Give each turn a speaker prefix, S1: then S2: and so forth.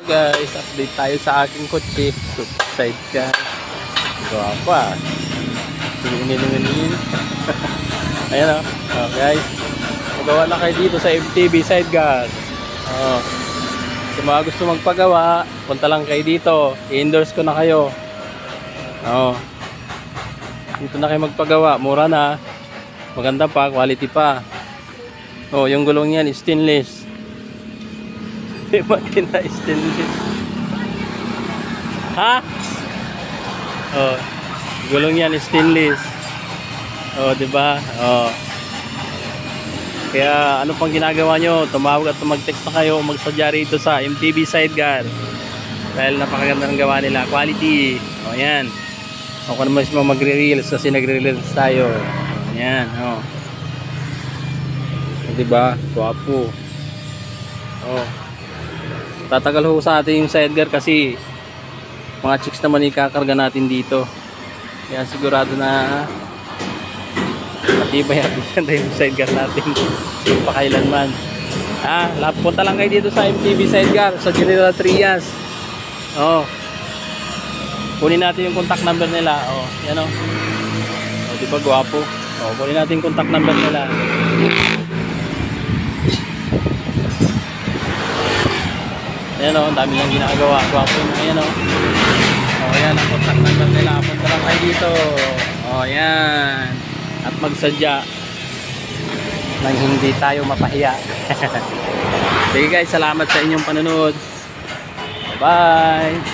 S1: Guys, update tayo sa aking kotse. Sidecar. Guwapa. Tingin. Ayan o. Oh, guys. Magawa na kayo dito sa MTB sidecar. Oh. Kung mga gusto magpagawa, punta lang kayo dito. I-endorse ko na kayo. Oh. Dito na kayo magpagawa. Mura na. Maganda pa, quality pa. Oh, yung gulong yan stainless. Makina stainless. Ha? Oh, gulong yan stainless. Oh, 'di ba? Oh. Kaya ano pang ginagawa nyo? Tumawag at mag-text na kayo, magsadya rito sa MTB sidecar. Dahil napakaganda ng gawa nila, quality. Oh, yan. Ako naman mismo magre-reels kasi nagre-reels tayo. Yan, oh. 'Di ba? Guwapo. Oh. Tatagal ho sa atin yung sidecar kasi mga chicks naman ikakarga natin dito. Kaya sigurado na matibay at maganda yung sidecar natin pakailanman. Punta lang kayo dito sa MTB sidecar sa General Trias. Oh. Kunin natin yung contact number nila. Oh, yan oh. Oh, di ba gwapo? Oh, kunin natin yung contact number nila. Ayan o, ang dami lang ginagawa. Gwapo yun. Ayan o. O, ayan ang contact number nila. Punta lang kayo dito. O, ayan. At magsadya nang hindi tayo mapahiya. Sige guys, salamat sa inyong panonood. Bye!